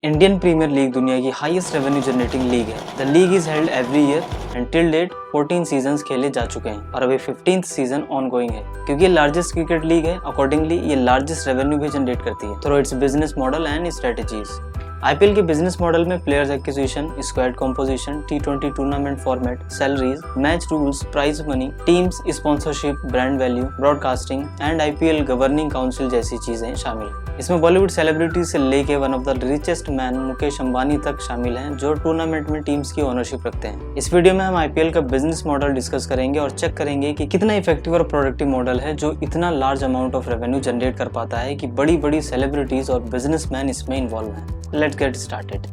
Indian premiere League दुनिया की highest revenue generating league है। The league is held every year and till date 14 seasons खेले जा चुके हैं और अभी 15th सीजन ऑन गोइंग है। क्योंकि ये लार्जेस्ट क्रिकेट लीग है, अकॉर्डिंगली ये लार्जेस्ट रेवेन्यू भी जनरेट करती है through its business model and strategies. IPL के बिजनेस मॉडल में players acquisition, squad composition, T20 tournament format, salaries, match rules, prize money, teams, sponsorship, brand value, broadcasting and IPL governing council जैसी चीजें शामिल हैं। इसमें Bollywood celebrity से लेके one of the richest man Mukesh Ambani तक शामिल हैं, जो टूर्नामेंट में टीम्स की ओनरशिप रखते हैं। इस वीडियो में हम आईपीएल का बिजनेस मॉडल डिस्कस करेंगे और चेक करेंगे कि कितना इफेक्टिव और प्रोडक्टिव मॉडल है जो इतना large amount of revenue generate कर पाता है कि बड़ी बड़ी सेलिब्रिटीज और बिजनेसमैन इसमें इन्वॉल्व हैं। Let's get started.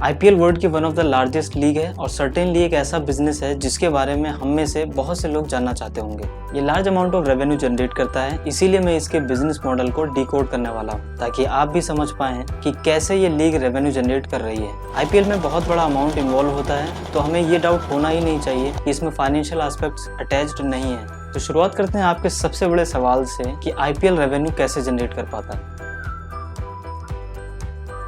IPL world की one of the largest league है और सर्टेनली एक ऐसा बिजनेस है जिसके बारे में हम में से बहुत से लोग जानना चाहते होंगे। ये large amount of revenue generate करता है, इसीलिए मैं इसके बिजनेस मॉडल को डिकोड करने वाला हूँ ताकि आप भी समझ पाएं कि कैसे ये लीग रेवेन्यू जनरेट कर रही है। आईपीएल में बहुत बड़ा अमाउंट इन्वॉल्व होता है, तो हमें ये डाउट होना ही नहीं चाहिए कि इसमें फाइनेंशियल एस्पेक्ट्स अटैच्ड नहीं है। तो शुरुआत करते हैं आपके सबसे बड़े सवाल से कि आईपीएल रेवेन्यू कैसे जनरेट कर पाता है।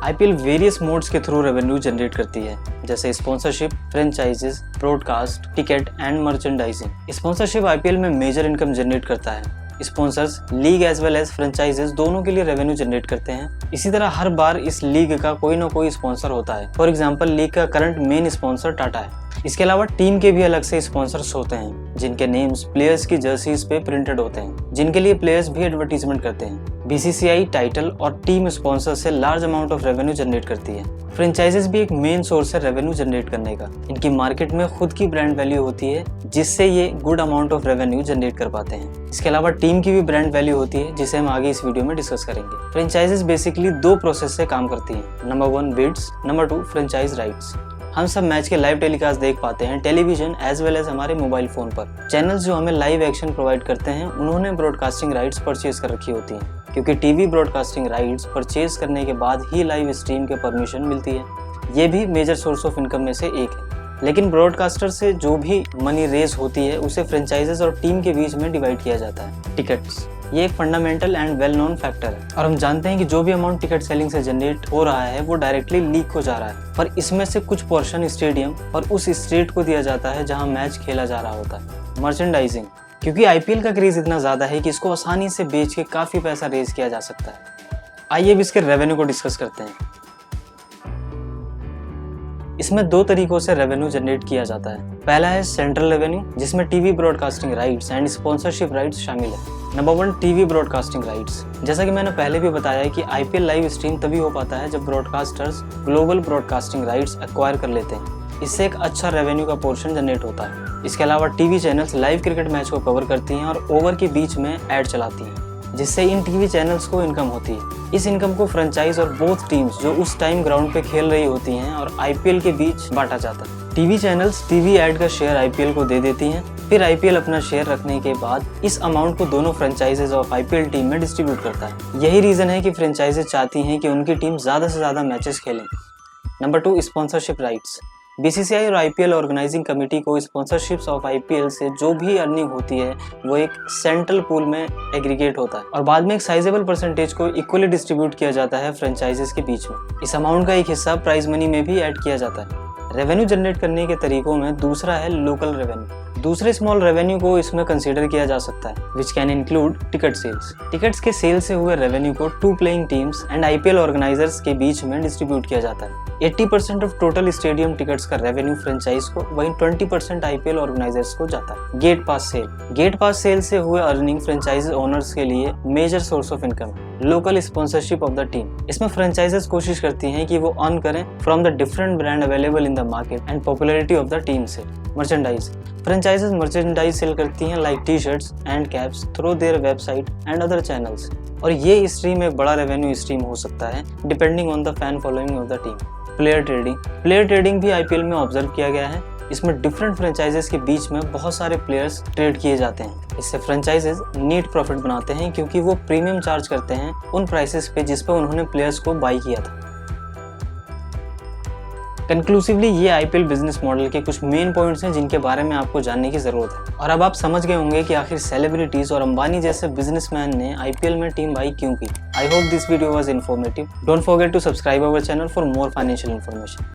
आईपीएल वेरियस मोड्स के थ्रू रेवेन्यू जनरेट करती है, जैसे sponsorship, franchisees, broadcast, ticket and merchandising. Sponsorship IPL में मेजर इनकम जनरेट करता है। Sponsors league as well as franchisees दोनों के लिए रेवेन्यू जनरेट करते हैं। इसी तरह हर बार इस लीग का कोई ना कोई स्पॉन्सर होता है। फॉर एग्जांपल लीग का करंट मेन स्पॉन्सर टाटा है। इसके अलावा टीम के भी अलग से स्पॉन्सर्स होते हैं जिनके नेम्स प्लेयर्स की जर्सीज पे प्रिंटेड होते हैं, जिनके लिए प्लेयर्स भी एडवर्टीजमेंट करते हैं। बीसीसीआई टाइटल और टीम स्पॉन्सर से large amount of revenue generate करती है। फ्रेंचाइजीज भी एक मेन सोर्स है रेवेन्यू जनरेट करने का। इनकी मार्केट में खुद की ब्रांड वैल्यू होती है जिससे ये good amount of revenue generate कर पाते हैं। इसके अलावा टीम की भी ब्रांड वैल्यू होती है जिसे हम आगे इस वीडियो में डिस्कस करेंगे। फ्रेंचाइजीज बेसिकली दो प्रोसेस से काम करती हैं। Number 1 bids, number 2 franchise rights. हम सब मैच के लाइव टेलीकास्ट देख पाते हैं टेलीविजन एज वेल एज हमारे मोबाइल फोन पर। चैनल्स जो हमें लाइव एक्शन प्रोवाइड करते हैं उन्होंने ब्रॉडकास्टिंग राइट्स परचेज कर रखी होती हैं, क्योंकि टीवी ब्रॉडकास्टिंग राइट्स परचेज करने के बाद ही लाइव स्ट्रीम के परमिशन मिलती है। ये भी मेजर सोर्स ऑफ इनकम में से एक है। लेकिन ब्रॉडकास्टर से जो भी मनी रेज होती है उसे फ्रेंचाइजेस और टीम के बीच में डिवाइड किया जाता है। टिकट्स, ये एक fundamental and well known factor है और हम जानते हैं कि जो भी अमाउंट टिकट सेलिंग से जनरेट हो रहा है वो डायरेक्टली लीग को जा रहा है, पर इसमें से कुछ पोर्शन स्टेडियम और उस स्टेट को दिया जाता है जहां मैच खेला जा रहा होता है। मर्चेंडाइजिंग, क्योंकि आईपीएल का क्रेज इतना ज्यादा है कि इसको आसानी से बेच के काफी पैसा रेज किया जा सकता है। आइए अब इसके रेवेन्यू को डिस्कस करते हैं। इसमें दो तरीकों से रेवेन्यू जनरेट किया जाता है। पहला है सेंट्रल रेवेन्यू, जिसमें TV broadcasting rights and sponsorship rights शामिल है। Number 1 TV broadcasting rights. जैसा कि मैंने पहले भी बताया है कि आईपीएल लाइव स्ट्रीम तभी हो पाता है जब broadcasters global broadcasting rights acquire कर लेते हैं। इससे एक अच्छा रेवेन्यू का पोर्शन जनरेट होता है। इसके अलावा TV channels live cricket match को कवर करती हैं और ओवर के बीच में ऐड चलाती हैं, जिससे इन टीवी चैनल्स को इनकम होती है। इस इनकम को फ्रेंचाइज और बोथ टीम्स जो उस टाइम ग्राउंड पे खेल रही होती हैं और आईपीएल के बीच बांटा जाता है। टीवी चैनल्स टीवी ऐड का शेयर आईपीएल को दे देती हैं, फिर आईपीएल अपना शेयर रखने के बाद इस अमाउंट को दोनों फ्रेंचाइजेज ऑफ आईपीएल टीम में डिस्ट्रीब्यूट करता है। यही रीजन है कि फ्रेंचाइजेज चाहती हैं कि उनकी टीम ज्यादा से ज्यादा मैचेस खेलें। Number 2 sponsorship rights. बीसीसीआई और आईपीएल ऑर्गेनाइजिंग कमेटी को स्पॉन्सरशिप्स ऑफ आईपीएल से जो भी अर्निंग होती है वो एक सेंट्रल पूल में एग्रीगेट होता है और बाद में एक साइजेबल परसेंटेज को इक्वली डिस्ट्रीब्यूट किया जाता है फ्रेंचाइजेस के बीच में। इस अमाउंट का एक हिस्सा प्राइज मनी में भी ऐड किया जाता है। रेवेन्यू जनरेट करने के तरीकों में दूसरा है लोकल रेवेन्यू। दूसरे स्मॉल रेवेन्यू को इसमें कंसीडर किया जा सकता है, which can include ticket sales. Tickets के सेल से हुए रेवेन्यू को 2 playing teams and IPL organisers के बीच में डिस्ट्रीब्यूट किया जाता है। 80% ऑफ टोटल स्टेडियम टिकट्स का रेवेन्यू फ्रेंचाइज को, वहीं 20% आईपीएल ऑर्गेनाइजर्स को जाता है। Gate pass sale. Gate pass sale से हुए अर्निंग फ्रेंचाइज ओनर्स के लिए मेजर सोर्स ऑफ इनकम है। Local sponsorship of the team. इसमें फ्रेंचाइजेस कोशिश करती हैं कि वो अर्न करें from the different brand available in the market and popularity of the team sale. Merchandise. Franchises merchandise sale करती हैं like T shirts and caps through their website and other channels, और ये स्ट्रीम एक बड़ा revenue stream हो सकता है depending on the fan following of the team. Player trading. Player trading भी आईपीएल में ऑब्जर्व किया गया है। इसमें डिफरेंट फ्रेंचाइजेस के बीच में बहुत सारे प्लेयर्स ट्रेड किए जाते हैं। इससे फ्रेंचाइजेस नीट प्रॉफिट बनाते हैं क्योंकि वो प्रीमियम चार्ज करते हैं उन प्राइसेस पे जिस पे उन्होंने प्लेयर्स को बाई किया था। कंक्लूसिवली ये आईपीएल बिजनेस मॉडल के कुछ मेन पॉइंट्स हैं जिनके बारे में आपको जानने की जरूरत है। और अब आप समझ गए होंगे कि आखिर सेलिब्रिटीज और अंबानी जैसे बिजनेसमैन ने आईपीएल में टीम बाई क्यों की। I hope this video was informative. Don't forget to subscribe our channel for more financial information.